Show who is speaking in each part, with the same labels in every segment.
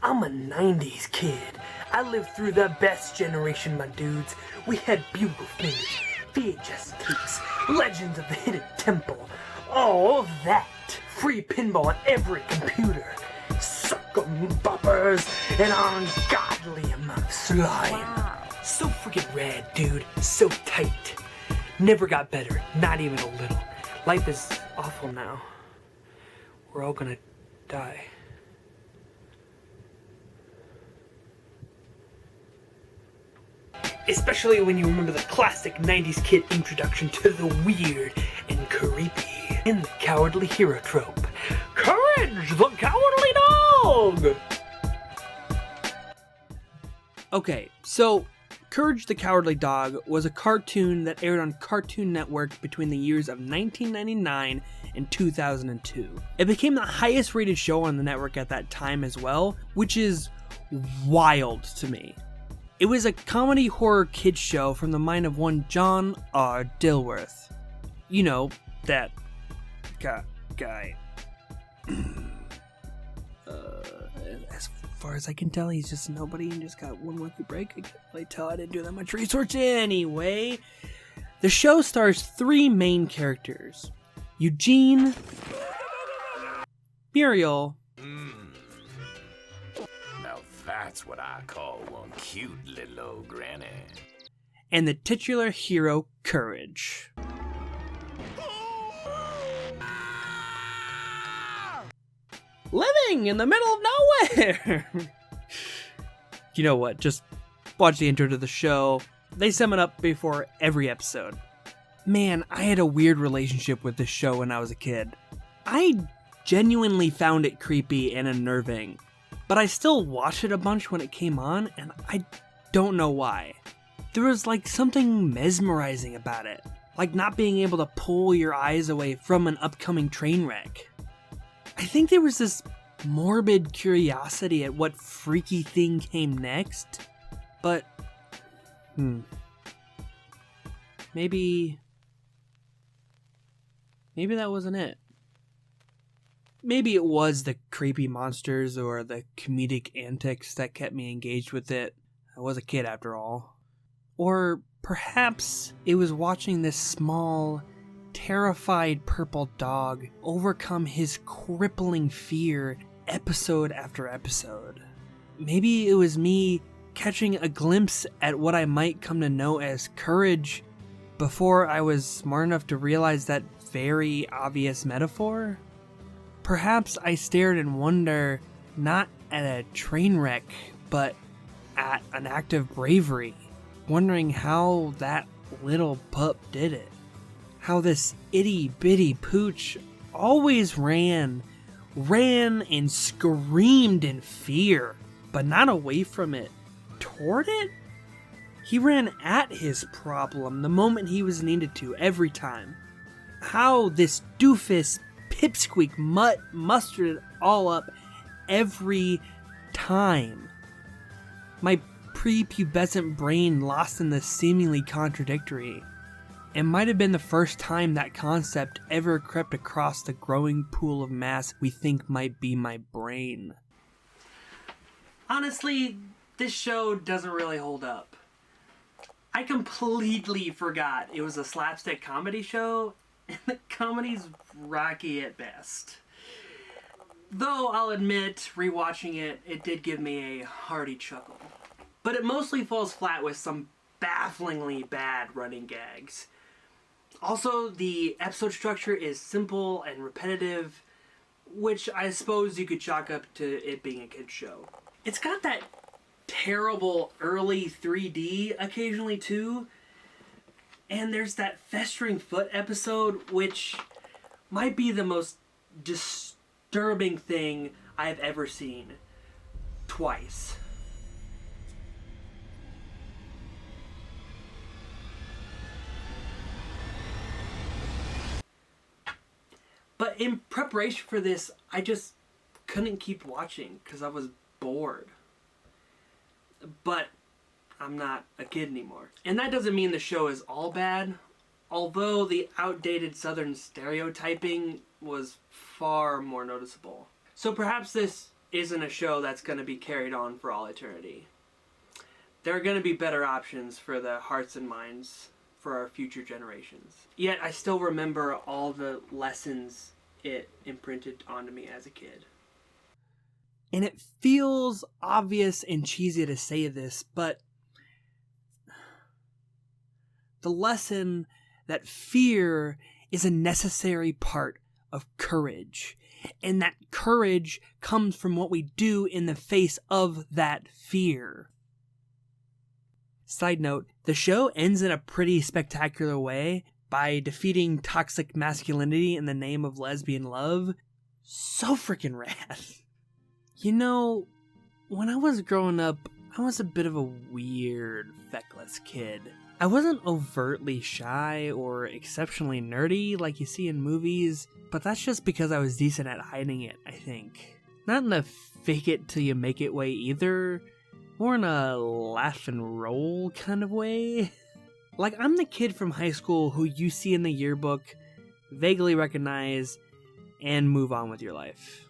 Speaker 1: I'm a 90s kid. I lived through the best generation, my dudes. We had bugle fingers, VHS tapes, Legends of the Hidden Temple, all of that. Free pinball on every computer, suck-em boppers, and an ungodly amount of slime. Wow. So freaking rad, dude. So tight. Never got better, not even a little. Life is awful now. We're all gonna die. Especially when you remember the classic 90s kid introduction to the weird and creepy in the cowardly hero trope. Courage, the cowardly dog!
Speaker 2: Okay, so Courage the Cowardly Dog was a cartoon that aired on Cartoon Network between the years of 1999 and 2002. It became the highest rated show on the network at that time as well, which is wild to me. It was a comedy horror kids show from the mind of one John R. Dilworth. You know, that guy. As far as I can tell, he's just nobody and just got one weekly break. I can't really tell. I didn't do that much research anyway. The show stars three main characters: Eugene, Muriel,
Speaker 3: Now that's what I call one cute little old granny.
Speaker 2: and the titular hero, Courage. Living in the middle of nowhere! You know what? Just watch the intro to the show. They sum it up before every episode. Man, I had a weird relationship with this show when I was a kid. I genuinely found it creepy and unnerving, but I still watched it a bunch when it came on, and I don't know why. There was like something mesmerizing about it, like not being able to pull your eyes away from an upcoming train wreck. I think there was this morbid curiosity at what freaky thing came next, but maybe that wasn't it. Maybe it was the creepy monsters or the comedic antics that kept me engaged with it. I was a kid after all. Or perhaps it was watching this small, terrified purple dog overcome his crippling fear episode after episode. Maybe it was me catching a glimpse at what I might come to know as courage before I was smart enough to realize that very obvious metaphor. Perhaps I stared in wonder not at a train wreck, but at an act of bravery, wondering how that little pup did it. How this itty-bitty pooch always ran and screamed in fear, but not away from it, toward it? He ran at his problem the moment he was needed to, every time. How this doofus pipsqueak mutt mustered it all up every time. My prepubescent brain lost in the seemingly contradictory. It might have been the first time that concept ever crept across the growing pool of mass we think might be my brain. Honestly, this show doesn't really hold up. I completely forgot it was a slapstick comedy show, and the comedy's rocky at best. Though I'll admit, rewatching it, it did give me a hearty chuckle. But it mostly falls flat with some bafflingly bad running gags. Also, the episode structure is simple and repetitive, which I suppose you could chalk up to it being a kid's show. It's got that terrible early 3D occasionally too, and there's that festering foot episode, which might be the most disturbing thing I've ever seen. Twice. But in preparation for this, I just couldn't keep watching because I was bored. But I'm not a kid anymore. And that doesn't mean the show is all bad, although the outdated southern stereotyping was far more noticeable. So perhaps this isn't a show that's going to be carried on for all eternity. There are going to be better options for the hearts and minds for our future generations. Yet I still remember all the lessons it imprinted onto me as a kid. And it feels obvious and cheesy to say this, but the lesson that fear is a necessary part of courage, and that courage comes from what we do in the face of that fear. Side note, the show ends in a pretty spectacular way by defeating toxic masculinity in the name of lesbian love. So freaking rad. You know, when I was growing up, I was a bit of a weird, feckless kid. I wasn't overtly shy or exceptionally nerdy like you see in movies, but that's just because I was decent at hiding it, I think. Not in the fake it till you make it way either, more in a laugh and roll kind of way. Like, I'm the kid from high school who you see in the yearbook, vaguely recognize, and move on with your life.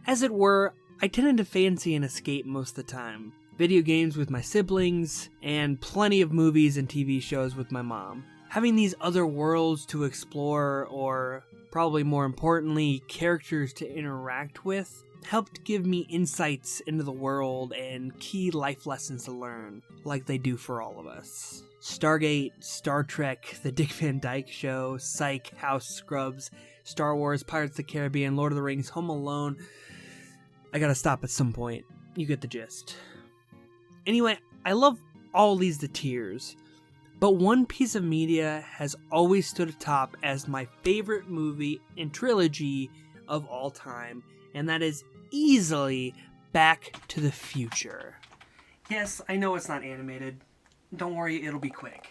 Speaker 2: As it were, I tended to fancy an escape most of the time. Video games with my siblings, and plenty of movies and TV shows with my mom. Having these other worlds to explore, or probably more importantly, characters to interact with, helped give me insights into the world and key life lessons to learn, like they do for all of us. Stargate, Star Trek, The Dick Van Dyke Show, Psych, House, Scrubs, Star Wars, Pirates of the Caribbean, Lord of the Rings, Home Alone. I gotta stop at some point. You get the gist. Anyway, I love all these to tears, but one piece of media has always stood atop as my favorite movie and trilogy of all time, and that is easily Back to the Future. Yes, I know it's not animated. Don't worry, it'll be quick.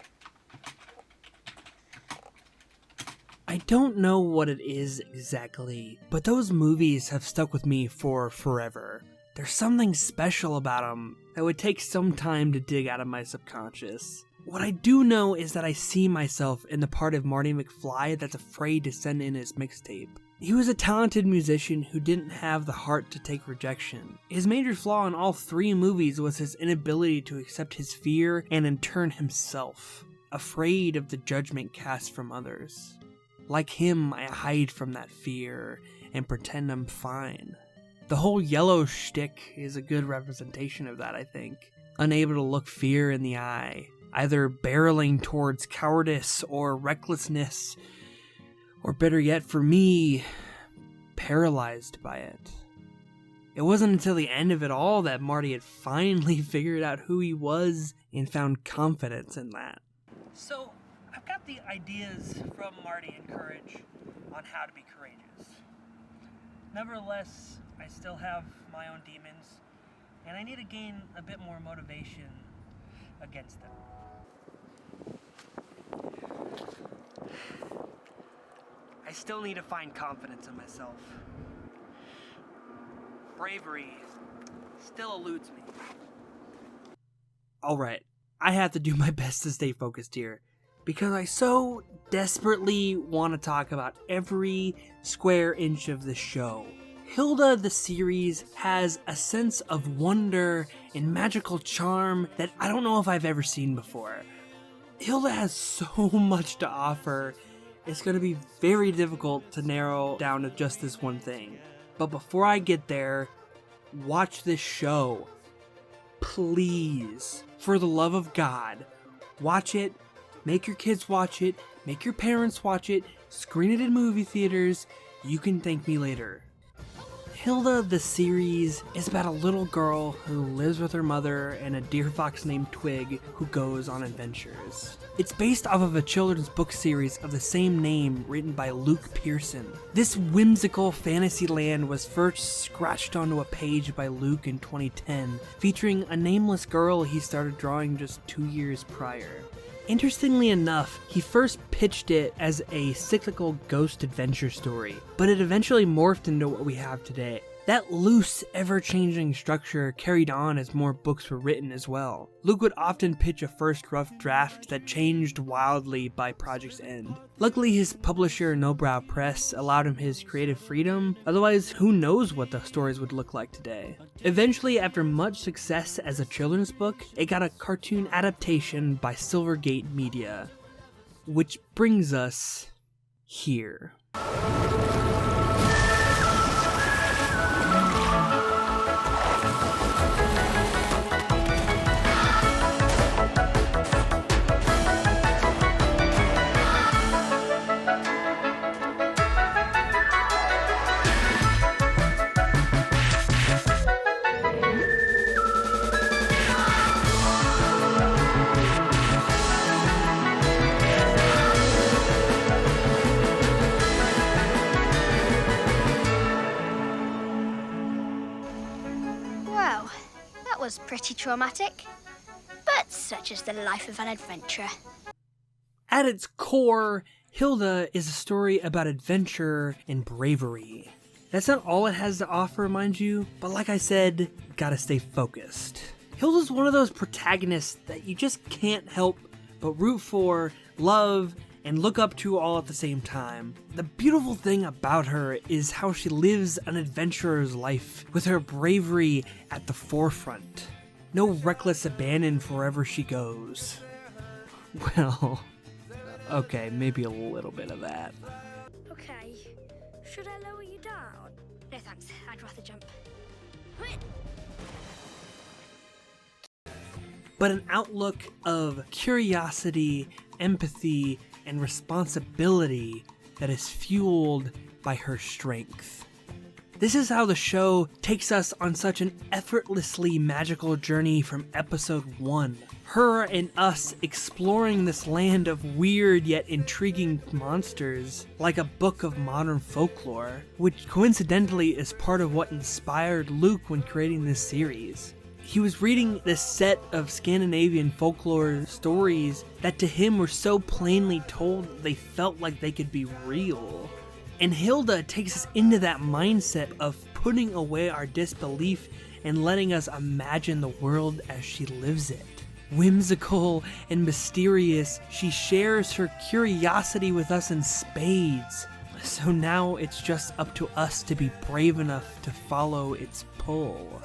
Speaker 2: I don't know what it is exactly, but those movies have stuck with me for forever. There's something special about them that would take some time to dig out of my subconscious. What I do know is that I see myself in the part of Marty McFly that's afraid to send in his mixtape. He was a talented musician who didn't have the heart to take rejection. His major flaw in all three movies was his inability to accept his fear and in turn himself, afraid of the judgment cast from others. Like him, I hide from that fear and pretend I'm fine. The whole yellow shtick is a good representation of that, I think. Unable to look fear in the eye, either barreling towards cowardice or recklessness, or better yet for me, paralyzed by it. It wasn't until the end of it all that Marty had finally figured out who he was and found confidence in that. So, I've got the ideas from Marty and Courage on how to be courageous. Nevertheless, I still have my own demons, and I need to gain a bit more motivation against them. I still need to find confidence in myself. Bravery still eludes me. Alright, I have to do my best to stay focused here, because I so desperately want to talk about every square inch of the show. Hilda the series has a sense of wonder and magical charm that I don't know if I've ever seen before. Hilda has so much to offer, it's going to be very difficult to narrow down to just this one thing. But before I get there, watch this show. Please, for the love of God, watch it, make your kids watch it, make your parents watch it, screen it in movie theaters, you can thank me later. Hilda the series is about a little girl who lives with her mother and a deer fox named Twig who goes on adventures. It's based off of a children's book series of the same name written by Luke Pearson. This whimsical fantasy land was first scratched onto a page by Luke in 2010, featuring a nameless girl he started drawing just 2 years prior. Interestingly enough, he first pitched it as a cyclical ghost adventure story, but it eventually morphed into what we have today. That loose, ever-changing structure carried on as more books were written as well. Luke would often pitch a first rough draft that changed wildly by project's end. Luckily, his publisher, Nobrow Press, allowed him his creative freedom, otherwise who knows what the stories would look like today. Eventually, after much success as a children's book, it got a cartoon adaptation by Silvergate Media. Which brings us here.
Speaker 4: Was pretty traumatic, but such is the life of an adventurer.
Speaker 2: At its core, Hilda is a story about adventure and bravery. That's not all it has to offer, mind you, but like I said, gotta stay focused. Hilda's one of those protagonists that you just can't help but root for, love, and look up to all at the same time. The beautiful thing about her is how she lives an adventurer's life, with her bravery at the forefront. No reckless abandon wherever she goes. Well, okay, maybe a little bit of that.
Speaker 4: Okay, should I lower you down? No thanks, I'd rather jump.
Speaker 2: But an outlook of curiosity, empathy, and responsibility that is fueled by her strength. This is how the show takes us on such an effortlessly magical journey from episode 1. Her and us exploring this land of weird yet intriguing monsters, like a book of modern folklore, which coincidentally is part of what inspired Luke when creating this series. He was reading this set of Scandinavian folklore stories that to him were so plainly told that they felt like they could be real. And Hilda takes us into that mindset of putting away our disbelief and letting us imagine the world as she lives it. Whimsical and mysterious, she shares her curiosity with us in spades. So now it's just up to us to be brave enough to follow its pull.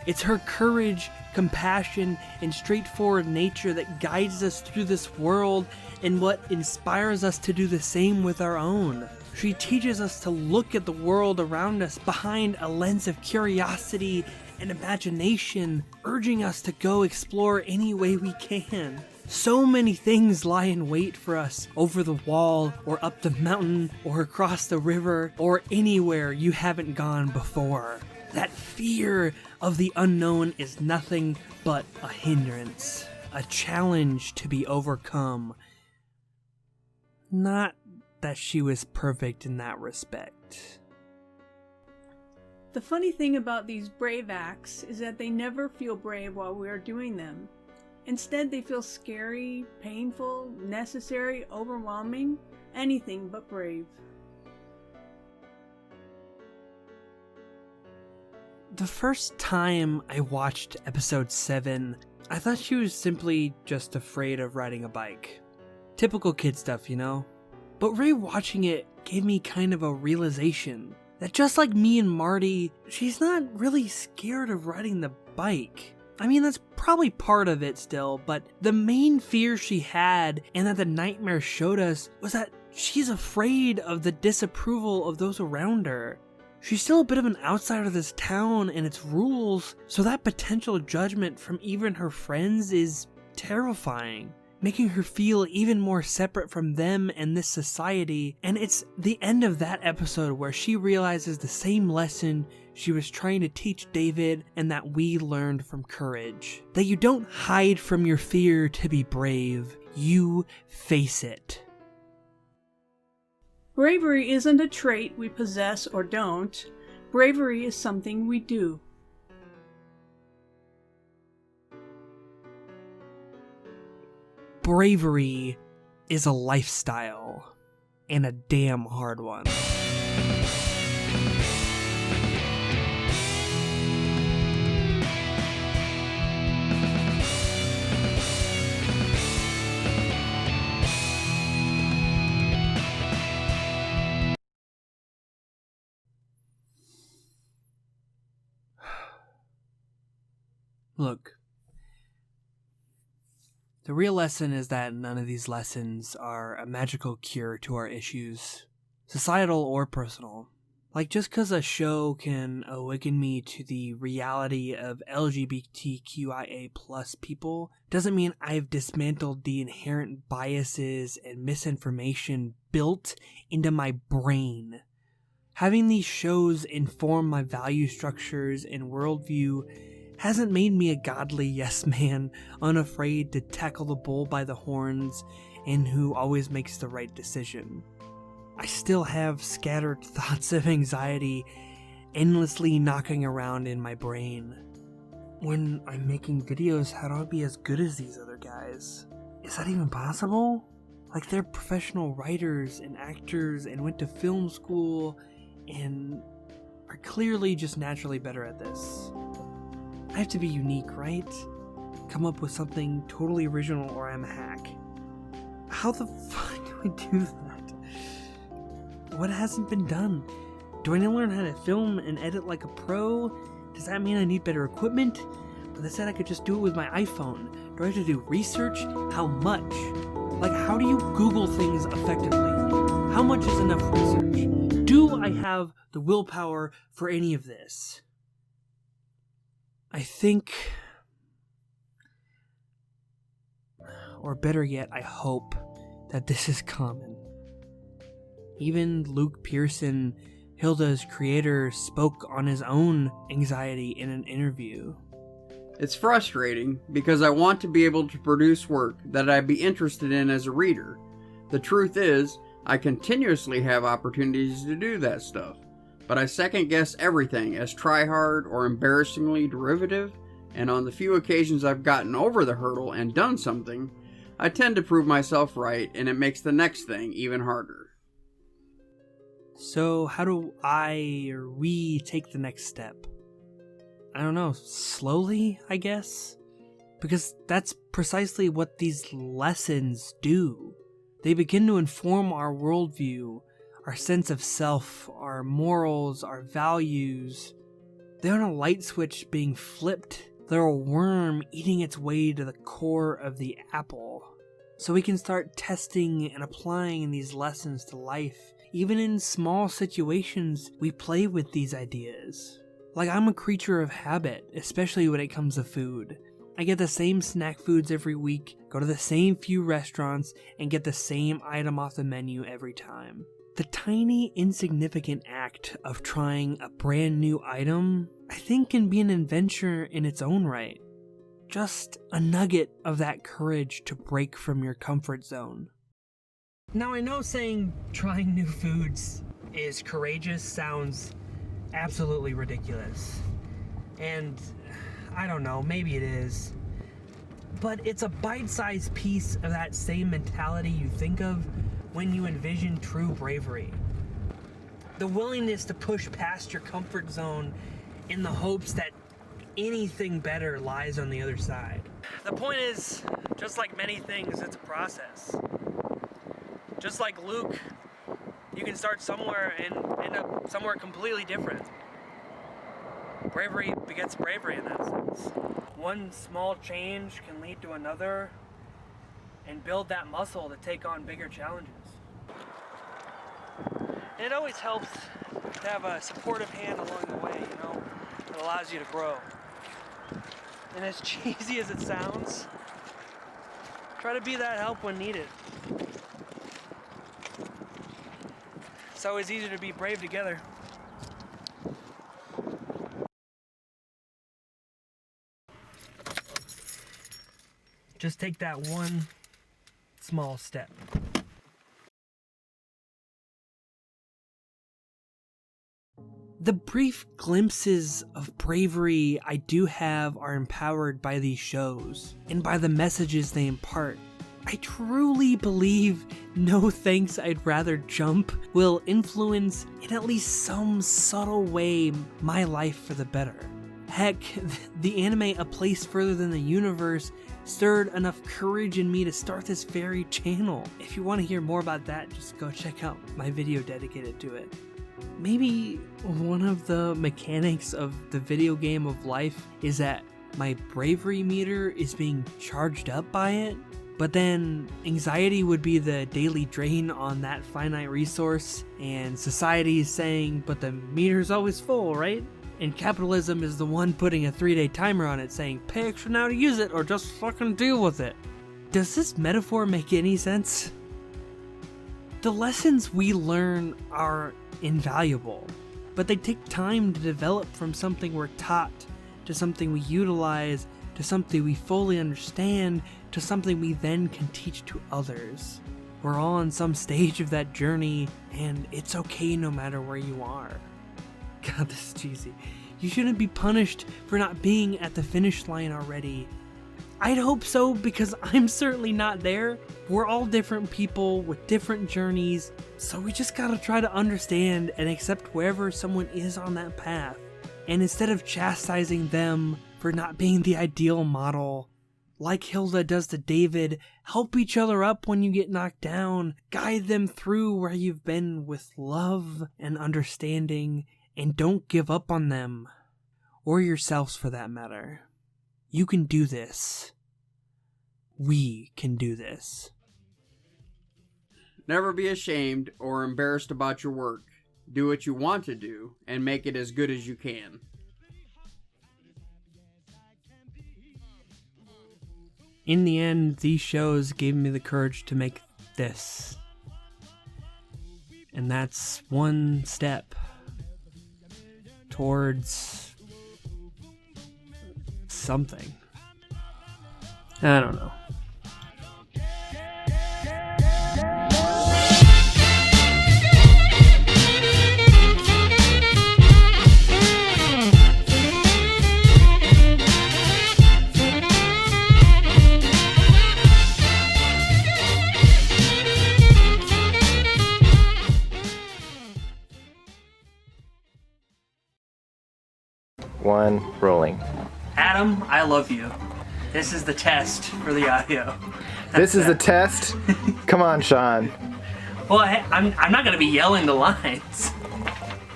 Speaker 2: It's her courage, compassion, and straightforward nature that guides us through this world and what inspires us to do the same with our own. She teaches us to look at the world around us behind a lens of curiosity and imagination, urging us to go explore any way we can. So many things lie in wait for us over the wall, or up the mountain, or across the river, or anywhere you haven't gone before. That fear of the unknown is nothing but a hindrance, a challenge to be overcome. Not that she was perfect in that respect.
Speaker 5: The funny thing about these brave acts is that they never feel brave while we are doing them. Instead, they feel scary, painful, necessary, overwhelming, anything but brave.
Speaker 2: The first time I watched episode 7, I thought she was simply just afraid of riding a bike. Typical kid stuff, you know? But rewatching it gave me kind of a realization that just like me and Marty, she's not really scared of riding the bike. I mean, that's probably part of it still, but the main fear she had and that the nightmare showed us was that she's afraid of the disapproval of those around her. She's still a bit of an outsider of this town and its rules, so that potential judgment from even her friends is terrifying, making her feel even more separate from them and this society. And it's the end of that episode where she realizes the same lesson she was trying to teach David and that we learned from Courage. That you don't hide from your fear to be brave, you face it.
Speaker 5: Bravery isn't a trait we possess or don't. Bravery is something we do.
Speaker 2: Bravery is a lifestyle, and a damn hard one. Look, the real lesson is that none of these lessons are a magical cure to our issues, societal or personal. Like, just because a show can awaken me to the reality of LGBTQIA plus people doesn't mean I've dismantled the inherent biases and misinformation built into my brain. Having these shows inform my value structures and worldview hasn't made me a godly yes man, unafraid to tackle the bull by the horns and who always makes the right decision. I still have scattered thoughts of anxiety endlessly knocking around in my brain. When I'm making videos, how do I be as good as these other guys? Is that even possible? Like, they're professional writers and actors and went to film school and are clearly just naturally better at this. I have to be unique, right? Come up with something totally original or I'm a hack. How the fuck do I do that? What hasn't been done? Do I need to learn how to film and edit like a pro? Does that mean I need better equipment? But they said I could just do it with my iPhone. Do I have to do research? How much? Like, how do you Google things effectively? How much is enough research? Do I have the willpower for any of this? I think, or better yet, I hope that this is common. Even Luke Pearson, Hilda's creator, spoke on his own anxiety in an interview.
Speaker 6: It's frustrating because I want to be able to produce work that I'd be interested in as a reader. The truth is, I continuously have opportunities to do that stuff, but I second guess everything as try-hard or embarrassingly derivative, and on the few occasions I've gotten over the hurdle and done something, I tend to prove myself right, and it makes the next thing even harder.
Speaker 2: So how do I or we take the next step? I don't know, slowly, I guess? Because that's precisely what these lessons do. They begin to inform our worldview, our sense of self, our morals, our values. They aren't a light switch being flipped. They're a worm eating its way to the core of the apple. So we can start testing and applying these lessons to life. Even in small situations, we play with these ideas. Like, I'm a creature of habit, especially when it comes to food. I get the same snack foods every week, go to the same few restaurants, and get the same item off the menu every time. The tiny, insignificant act of trying a brand new item, I think, can be an adventure in its own right. Just a nugget of that courage to break from your comfort zone. Now, I know saying trying new foods is courageous sounds absolutely ridiculous. And I don't know, maybe it is. But it's a bite-sized piece of that same mentality you think of when you envision true bravery. The willingness to push past your comfort zone in the hopes that anything better lies on the other side. The point is, just like many things, it's a process. Just like Luke, you can start somewhere and end up somewhere completely different. Bravery begets bravery in that sense. One small change can lead to another and build that muscle to take on bigger challenges. And it always helps to have a supportive hand along the way, you know, that allows you to grow. And as cheesy as it sounds, try to be that help when needed. It's always easier to be brave together. Just take that one small step. The brief glimpses of bravery I do have are empowered by these shows and by the messages they impart. I truly believe No Thanks I'd Rather Jump will influence, in at least some subtle way, my life for the better. Heck, the anime A Place Further Than the Universe stirred enough courage in me to start this very channel. If you want to hear more about that, just go check out my video dedicated to it. Maybe one of the mechanics of the video game of life is that my bravery meter is being charged up by it, but then anxiety would be the daily drain on that finite resource, and society is saying, but the meter's always full, right? And capitalism is the one putting a 3-day timer on it saying, pay extra now to use it or just fucking deal with it. Does this metaphor make any sense? The lessons we learn are invaluable, but they take time to develop from something we're taught, to something we utilize, to something we fully understand, to something we then can teach to others. We're all on some stage of that journey, and it's okay no matter where you are. God, this is cheesy. You shouldn't be punished for not being at the finish line already. I'd hope so, because I'm certainly not there. We're all different people with different journeys, so we just gotta try to understand and accept wherever someone is on that path. And instead of chastising them for not being the ideal model, like Hilda does to David, help each other up when you get knocked down, guide them through where you've been with love and understanding, and don't give up on them. Or yourselves for that matter. You can do this. We can do this.
Speaker 6: Never be ashamed or embarrassed about your work. Do what you want to do and make it as good as you can.
Speaker 2: In the end, these shows gave me the courage to make this. And that's one step towards something. I don't know.
Speaker 7: One, rolling.
Speaker 2: Adam, I love you. This is the test for the audio.
Speaker 7: This is the test? Come on, Sean.
Speaker 2: Well, I'm not going to be yelling the lines.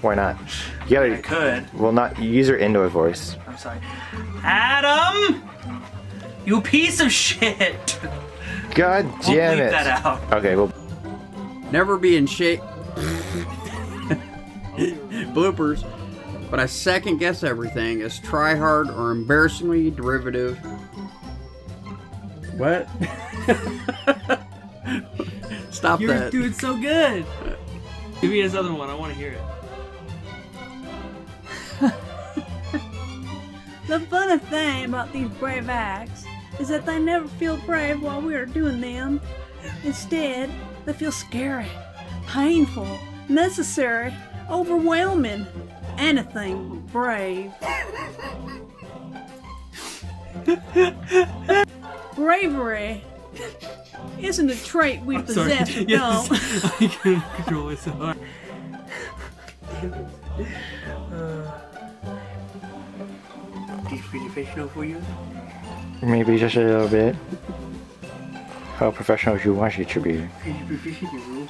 Speaker 7: Why not? You gotta.
Speaker 2: I could.
Speaker 7: Well, not use your indoor voice.
Speaker 2: I'm sorry. Adam! You piece of shit!
Speaker 7: God
Speaker 2: We'll
Speaker 7: damn
Speaker 2: bleep
Speaker 7: it.
Speaker 2: that out.
Speaker 7: Okay, well,
Speaker 6: Never be in shape. Bloopers. But I second guess everything as try hard or embarrassingly derivative. What? Stop
Speaker 2: You're
Speaker 6: that.
Speaker 2: doing so good. Give me this other one. I want to hear it.
Speaker 5: The funny thing about these brave acts is that they never feel brave while we are doing them. Instead, they feel scary, painful, necessary, overwhelming. Anything but brave. Bravery isn't a trait we possess or don't.
Speaker 2: I couldn't control myself. Is it professional for you?
Speaker 7: maybe just a little bit. How professional you want it to be.
Speaker 2: Is it professional?